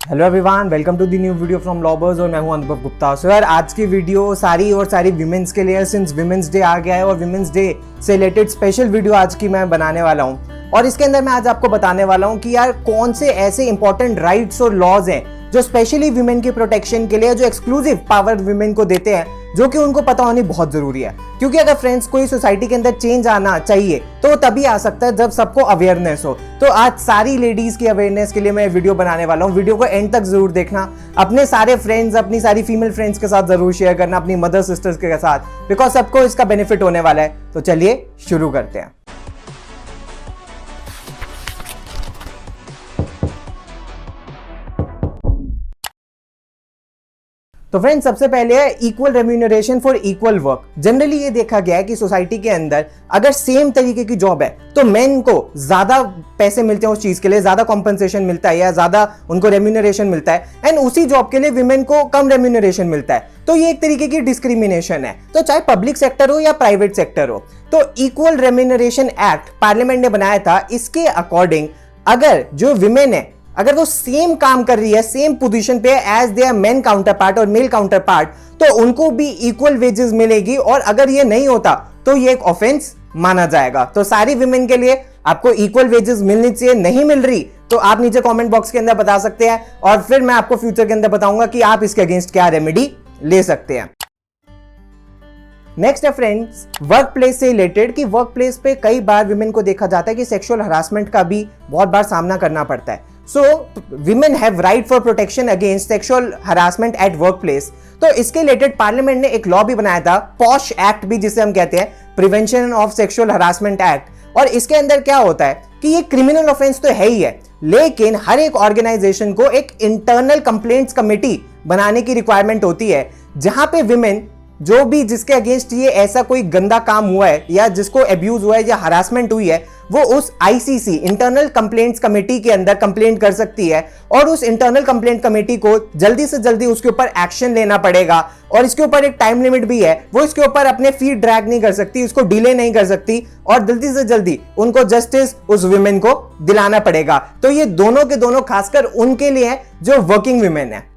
Hello everyone, welcome to the new video from लॉबर्स और मैं हूं अनुभव गुप्ता। सो यार, आज की वीडियो सारी विमेंस के लिए, सिंस विमेंस डे आ गया है और विमेंस डे से रिलेटेड स्पेशल वीडियो आज की मैं बनाने वाला हूं। और इसके अंदर मैं आज आपको बताने वाला हूं कि यार कौन से ऐसे इंपॉर्टेंट राइट्स और लॉज हैं जो स्पेशली विमेन की प्रोटेक्शन के लिए, जो एक्सक्लूसिव पावर विमेन को देते हैं, जो कि उनको पता होनी बहुत जरूरी है। क्योंकि अगर फ्रेंड्स कोई सोसाइटी के अंदर चेंज आना चाहिए तो तभी आ सकता है जब सबको अवेयरनेस हो। तो आज सारी लेडीज की अवेयरनेस के लिए मैं वीडियो बनाने वाला हूँ। वीडियो को एंड तक जरूर देखना, अपने सारे फ्रेंड्स, अपनी सारी फीमेल फ्रेंड्स के साथ जरूर शेयर करना, अपनी मदर सिस्टर्स के साथ, बिकॉज सबको इसका बेनिफिट होने वाला है। तो चलिए शुरू करते हैं। तो फ्रेंड्स, सबसे पहले है equal remuneration for equal work. Generally ये देखा गया है कि सोसाइटी के अंदर अगर सेम तरीके की जॉब है तो मेन को ज्यादा पैसे मिलते हैं उस चीज के लिए, ज्यादा कॉम्पनसेशन मिलता है या ज्यादा उनको रेम्यूनरेशन मिलता है, एंड उसी जॉब के लिए विमेन को कम रेम्यूनरेशन मिलता है। तो ये एक तरीके की डिस्क्रिमिनेशन है। तो चाहे पब्लिक सेक्टर हो या प्राइवेट सेक्टर हो, तो इक्वल रेम्यूनरेशन एक्ट पार्लियामेंट ने बनाया था। इसके अकॉर्डिंग अगर जो विमेन है, अगर वो सेम काम कर रही है, सेम पोजीशन पे as their men counterpart और मेल काउंटर पार्ट, तो उनको भी इक्वल वेजेस मिलेगी। और अगर ये नहीं होता तो ये एक ऑफेंस माना जाएगा। तो सारी विमेन के लिए आपको इक्वल वेजेस मिलनी चाहिए। नहीं मिल रही तो आप नीचे कमेंट बॉक्स के अंदर बता सकते हैं, और फिर मैं आपको फ्यूचर के अंदर बताऊंगा कि आप इसके अगेंस्ट क्या रेमेडी ले सकते हैं। नेक्स्ट है फ्रेंड्स वर्क प्लेस से रिलेटेड, कि वर्क प्लेस पे कई बार विमेन को देखा जाता है कि सेक्सुअल हरासमेंट का भी बहुत बार सामना करना पड़ता है। So women have right for protection against sexual harassment at work place. तो इसके रिलेटेड पार्लियामेंट ने एक लॉ भी बनाया था, पॉश एक्ट भी जिसे हम कहते हैं, prevention of sexual harassment act. और इसके अंदर क्या होता है कि ये क्रिमिनल ऑफेंस तो है ही है, लेकिन हर एक ऑर्गेनाइजेशन को एक इंटरनल कंप्लेंट्स कमेटी बनाने की रिक्वायरमेंट होती है, जहां पे विमेन जो भी जिसके अगेंस्ट ये ऐसा कोई गंदा काम हुआ है या जिसको अब्यूज हुआ है या हरासमेंट हुई है, वो उस आईसीसी इंटरनल कंप्लेंट्स कमेटी के अंदर कंप्लेंट कर सकती है। और उस इंटरनल कंप्लेंट कमेटी को जल्दी से जल्दी उसके ऊपर एक्शन लेना पड़ेगा। और इसके ऊपर एक टाइम लिमिट भी है, वो इसके ऊपर अपने फीट ड्रैग नहीं कर सकती, उसको डिले नहीं कर सकती, और जल्दी से जल्दी उनको जस्टिस उस विमेन को दिलाना पड़ेगा। तो ये दोनों के दोनों खासकर उनके लिए है जो वर्किंग विमेन है।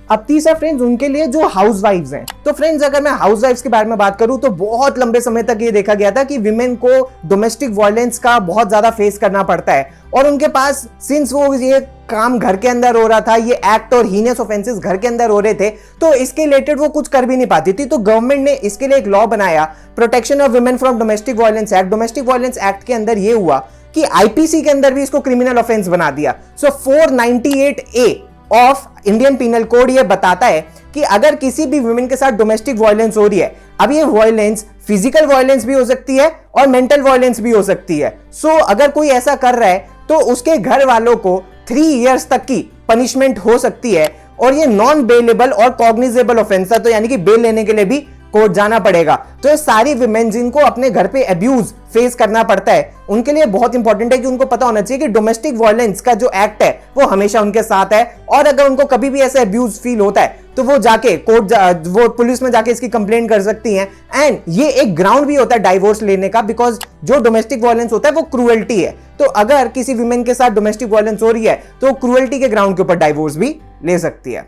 अब तीसरा फ्रेंड्स उनके लिए जो हाउसवाइफ्स हैं। तो फ्रेंड्स, अगर मैं हाउसवाइफ्स के बारे में बात करूं तो बहुत लंबे समय तक ये देखा गया था कि विमेन को डोमेस्टिक वायलेंस का बहुत ज्यादा फेस करना पड़ता है, और उनके पास सिंस वो ये काम घर के अंदर हो रहा था, ये एक्ट और हीनियस ऑफेंसेस घर के अंदर हो रहे थे, तो इसके रिलेटेड वो कुछ कर भी नहीं पाती थी। तो गवर्नमेंट ने इसके लिए एक लॉ बनाया, protection of women from domestic violence act. Domestic violence act के अंदर ये हुआ कि आईपीसी के अंदर भी इसको क्रिमिनल ऑफेंस बना दिया। सो 498A of Indian penal code ये बताता है कि अगर किसी भी वुमेन के साथ डोमेस्टिक वायलेंस हो रही है, अब ये वायलेंस फिजिकल वायलेंस भी हो सकती है और मेंटल वायलेंस भी हो सकती है। सो अगर कोई ऐसा कर रहा है तो उसके घर वालों को 3 इयर्स तक की पनिशमेंट हो सकती है, और ये नॉन बेलेबल और कॉग्निजेबल ऑफेंस है। तो यानी कि बेल लेने के लिए भी कोर्ट जाना पड़ेगा। तो ये सारी विमेन जिनको अपने घर पे अब्यूज फेस करना पड़ता है, उनके लिए बहुत इंपॉर्टेंट है कि उनको पता होना चाहिए कि डोमेस्टिक वायलेंस का जो एक्ट है वो हमेशा उनके साथ है। और अगर उनको कभी भी ऐसा अब्यूज फील होता है तो वो जाके वो पुलिस में जाके इसकी कंप्लेंट कर सकती हैं। एंड ये एक ग्राउंड भी होता है डाइवोर्स लेने का, बिकॉज जो डोमेस्टिक वायलेंस होता है वो क्रूएल्टी है। तो अगर किसी विमेन के साथ डोमेस्टिक वायलेंस हो रही है तो क्रूएल्टी के ग्राउंड के ऊपर डाइवोर्स भी ले सकती है।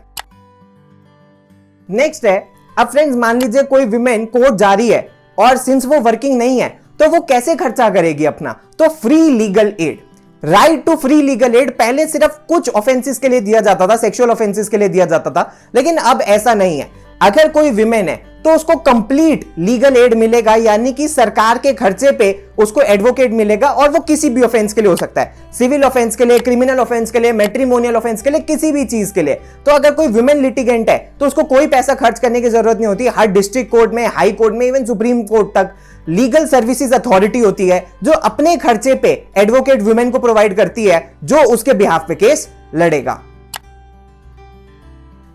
नेक्स्ट है, अब फ्रेंड्स मान लीजिए कोई विमेन कोर्ट जा रही है और सिंस वो वर्किंग नहीं है तो वो कैसे खर्चा करेगी अपना? तो free legal aid, right to free legal aid पहले सिर्फ कुछ ऑफेंसेस के लिए दिया जाता था, सेक्सुअल ऑफेंसेस के लिए दिया जाता था, लेकिन अब ऐसा नहीं है। अगर कोई विमेन है तो उसको कंप्लीट लीगल एड मिलेगा, यानी कि सरकार के खर्चे पे उसको एडवोकेट मिलेगा, और वो किसी भी ऑफेंस के लिए हो सकता है, सिविल ऑफेंस के लिए, क्रिमिनल ऑफेंस के लिए, मैट्रिमोनियल ऑफेंस के लिए, किसी भी चीज के लिए। तो अगर कोई विमेन लिटिगेंट है तो उसको कोई पैसा खर्च करने की जरूरत नहीं होती। हर डिस्ट्रिक्ट कोर्ट में, हाई कोर्ट में, इवन सुप्रीम कोर्ट तक लीगल सर्विसेज अथॉरिटी होती है जो अपने खर्चे पे एडवोकेट विमेन को प्रोवाइड करती है, जो उसके बिहाफ पे केस लड़ेगा।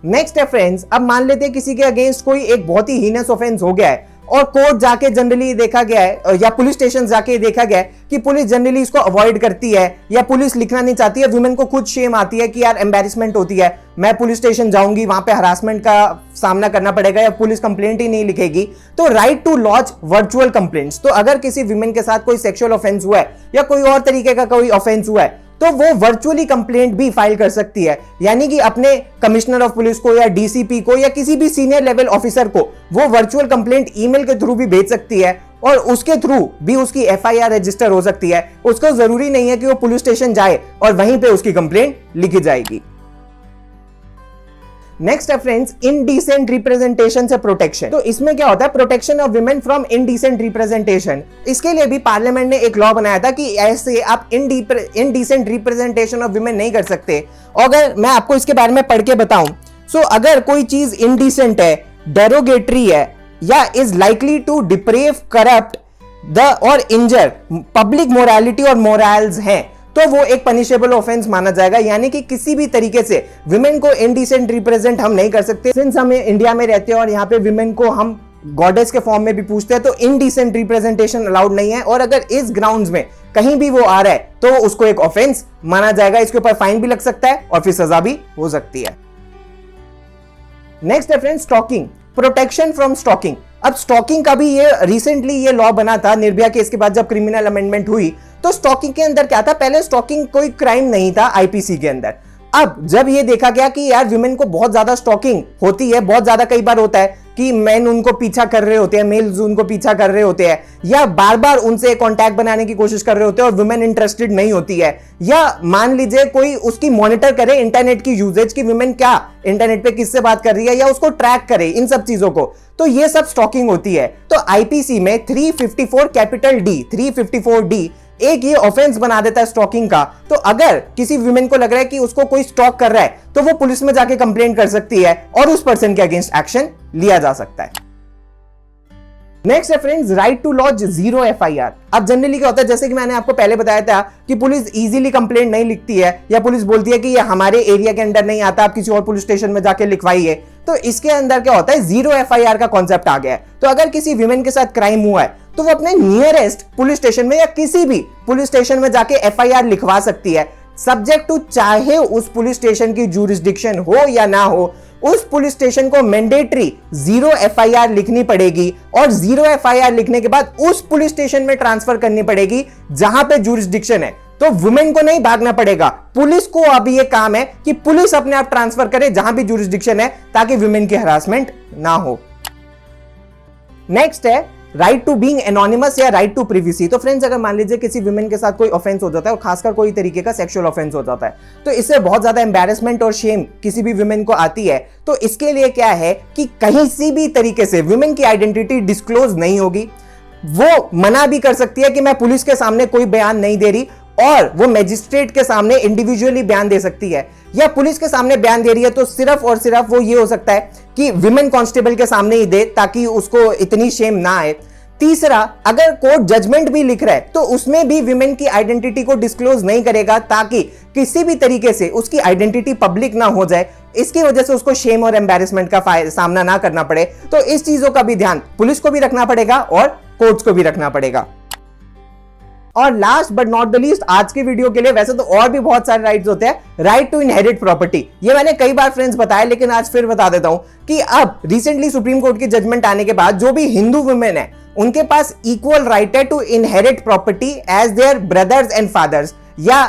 नेक्स्ट है फ्रेंड्स, अब मान लेते हैं किसी के अगेंस्ट कोई एक बहुत ही हीनस ऑफेंस हो गया है, और कोर्ट जाके जनरली देखा गया है या पुलिस स्टेशन जाके देखा गया है कि पुलिस जनरली इसको अवॉइड करती है, या पुलिस लिखना नहीं चाहती है। वुमेन को खुद शेम आती है कि यार एम्बैरेसमेंट होती है, मैं पुलिस स्टेशन जाऊंगी, वहां पे हरासमेंट का सामना करना पड़ेगा, या पुलिस कंप्लेंट ही नहीं लिखेगी। तो right to launch virtual complaints. तो अगर किसी वुमेन के साथ कोई सेक्सुअल ऑफेंस हुआ है या कोई और तरीके का कोई ऑफेंस हुआ है, तो वो वर्चुअली कंप्लेंट भी फाइल कर सकती है, यानी कि अपने कमिश्नर ऑफ पुलिस को या डीसीपी को या किसी भी सीनियर लेवल ऑफिसर को वो वर्चुअल कंप्लेंट ईमेल के थ्रू भी भेज सकती है और उसके थ्रू भी उसकी एफआईआर रजिस्टर हो सकती है। उसको जरूरी नहीं है कि वो पुलिस स्टेशन जाए और वहीं पे उसकी कंप्लेंट लिखी जाएगी। नेक्स्ट है फ्रेंड्स, इनडिसेंट रिप्रेजेंटेशन से प्रोटेक्शन। तो इसमें क्या होता है, protection of women from indecent representation. इसके लिए भी पार्लियामेंट ने एक लॉ बनाया था कि ऐसे आप इनडिसेंट रिप्रेजेंटेशन ऑफ विमेन नहीं कर सकते। अगर मैं आपको इसके बारे में पढ़ के बताऊं, सो अगर कोई चीज इनडिसेंट है, डेरोगेटरी है या is likely to deprave, corrupt the और इंजर पब्लिक मोरालिटी और मोरल्स हैं, तो वो एक पनिशेबल ऑफेंस माना जाएगा। यानी कि किसी भी तरीके से विमेन को इनडिसेंट रिप्रेजेंट हम नहीं कर सकते। सिंस हम इंडिया में रहते हैं और यहाँ पे विमेन को हम गॉडेस के फॉर्म में भी पूछते हैं, तो इनडिसेंट रिप्रेजेंटेशन अलाउड नहीं है। और अगर इस ग्राउंड्स में कहीं भी वो आ रहा है तो उसको एक ऑफेंस माना जाएगा। इसके ऊपर फाइन भी लग सकता है और फिर सजा भी हो सकती है। नेक्स्ट है friends, stalking, protection from stalking. अब स्टॉकिंग का भी ये रिसेंटली ये लॉ बना था निर्भया केस के बाद, जब क्रिमिनल अमेंडमेंट हुई तो स्टॉकिंग के अंदर क्या था, पहले स्टॉकिंग कोई क्राइम नहीं था आईपीसी के अंदर। अब जब ये देखा गया कि यार विमेन को बहुत ज्यादा स्टॉकिंग होती है, बहुत ज्यादा कई बार होता है कि मैन उनको पीछा कर रहे होते हैं, मेल्स उनको पीछा कर रहे होते हैं या बार बार उनसे कांटेक्ट बनाने की कोशिश कर रहे होते हैं और विमेन इंटरेस्टेड नहीं होती है, या मान लीजिए कोई उसकी मॉनिटर करे इंटरनेट की यूजेज की, विमेन क्या इंटरनेट पे किससे बात कर रही है या उसको ट्रैक करे, इन सब चीजों को, तो ये सब स्टॉकिंग होती है। तो आईपीसी में 354 कैपिटल डी 354 डी एक ये ऑफेंस बना देता है स्टॉकिंग का। तो अगर किसी विमेन को लग रहा है कि उसको कोई स्टॉक कर रहा है तो वो पुलिस में जाके कंप्लेंट कर सकती है और उस पर्सन के अगेंस्ट एक्शन लिया जा सकता है। नेक्स्ट है friends, right to launch zero FIR. अब जनरली क्या होता है, जैसे कि मैंने आपको पहले बताया था कि पुलिस इजीली कंप्लेंट नहीं लिखती है या पुलिस बोलती है कि ये हमारे एरिया के अंदर नहीं आता, आप किसी और पुलिस स्टेशन में जाके लिखवाइए। तो इसके अंदर क्या होता है, जीरो एफआईआर का कॉन्सेप्ट आ गया है। तो अगर किसी विमेन के साथ क्राइम हुआ है तो वो अपने नियरेस्ट पुलिस स्टेशन में या किसी भी पुलिस स्टेशन में जाके एफआईआर लिखवा सकती है, सब्जेक्ट टू चाहे उस पुलिस स्टेशन की जुरिस्डिक्शन हो या ना हो, उस पुलिस स्टेशन को मैंडेटरी जीरो एफआईआर लिखनी पड़ेगी और जीरो एफआईआर लिखने के बाद उस पुलिस स्टेशन में ट्रांसफर करनी पड़ेगी जहां पे जुरिस्डिक्शन है। तो वुमेन को नहीं भागना पड़ेगा, पुलिस को अब ये काम है कि पुलिस अपने आप ट्रांसफर करे जहां भी जुरिस्डिक्शन है, ताकि वुमेन की हरासमेंट ना हो। नेक्स्ट है राइट टू बीइंग एनोनिमस या राइट टू प्रिवेसी। तो फ्रेंड्स, अगर मान लीजिए किसी विमेन के साथ कोई ऑफेंस हो जाता है और खासकर कोई तरीके का सेक्सुअल ऑफेंस हो जाता है, तो इससे बहुत ज्यादा एम्बैरेसमेंट और शेम किसी भी विमेन को आती है। तो इसके लिए क्या है कि कहीं से भी तरीके से विमेन की आइडेंटिटी डिस्क्लोज नहीं होगी। वो मना भी कर सकती है कि मैं पुलिस के सामने कोई बयान नहीं दे रही, और वो मैजिस्ट्रेट के सामने इंडिविजुअली बयान दे सकती है, या पुलिस के सामने बयान दे रही है तो सिर्फ और सिर्फ वो ये हो सकता है कि विमेन कांस्टेबल के सामने ही दे, ताकि उसको इतनी शेम ना आए। तीसरा, अगर कोर्ट जजमेंट भी लिख रहा है तो उसमें भी विमेन की आइडेंटिटी को डिस्क्लोज नहीं करेगा, ताकि किसी भी तरीके से उसकी आइडेंटिटी पब्लिक ना हो जाए, इसकी वजह से उसको शेम और एम्बैरेसमेंट का सामना ना करना पड़े। तो इस चीजों का भी ध्यान पुलिस को भी रखना पड़ेगा और कोर्ट्स को भी रखना पड़ेगा। और last but not the least, आज की वीडियो के लिए वैसे तो और भी बहुत सारे राइट्स होते हैं, राइट टू इनहेरिट प्रॉपर्टी। ये मैंने कई बार फ्रेंड्स बताया, लेकिन आज फिर बता देता हूं कि अब रिसेंटली सुप्रीम कोर्ट की जजमेंट आने के बाद जो भी हिंदू वुमेन है उनके पास इक्वल राइट है to inherit property as their brothers and fathers. या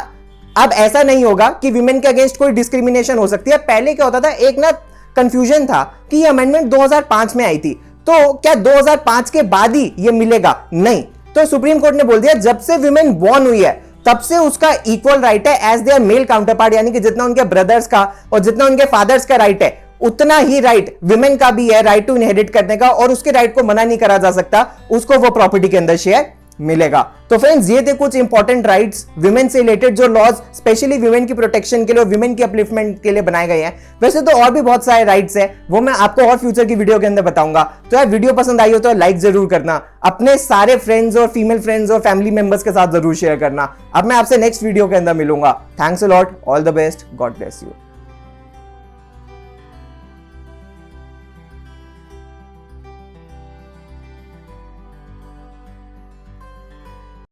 अब ऐसा नहीं होगा कि विमेन के अगेंस्ट कोई डिस्क्रिमिनेशन हो सकती है। पहले क्या होता था, एक ना कंफ्यूजन था कि ये अमेंडमेंट 2005 में आई थी, तो क्या 2005 के बाद ही ये मिलेगा? नहीं। तो सुप्रीम कोर्ट ने बोल दिया जब से विमेन बॉर्न हुई है तब से उसका इक्वल राइट है एज देयर मेल काउंटरपार्ट, यानी कि जितना उनके ब्रदर्स का और जितना उनके फादर्स का राइट है उतना ही राइट विमेन का भी है राइट टू इनहेरिट करने का, और उसके राइट को मना नहीं करा जा सकता, उसको वो प्रॉपर्टी के अंदर शेयर मिलेगा। तो फ्रेंड्स, ये थे कुछ इंपॉर्टेंट राइट्स विमेन से रिलेटेड जो लॉज स्पेशली विमेन की प्रोटेक्शन के लिए और विमेन की अपलिफ्टमेंट के लिए बनाए गए हैं। वैसे तो और भी बहुत सारे राइट्स हैं, वो मैं आपको और फ्यूचर की वीडियो के अंदर बताऊंगा। तो यार वीडियो पसंद आई हो तो लाइक जरूर करना, अपने सारे फ्रेंड्स और फीमेल फ्रेंड्स और फैमिली मेंबर्स के साथ जरूर शेयर करना। अब मैं आपसे नेक्स्ट वीडियो के अंदर मिलूंगा। Thanks a lot, all the best, God bless you.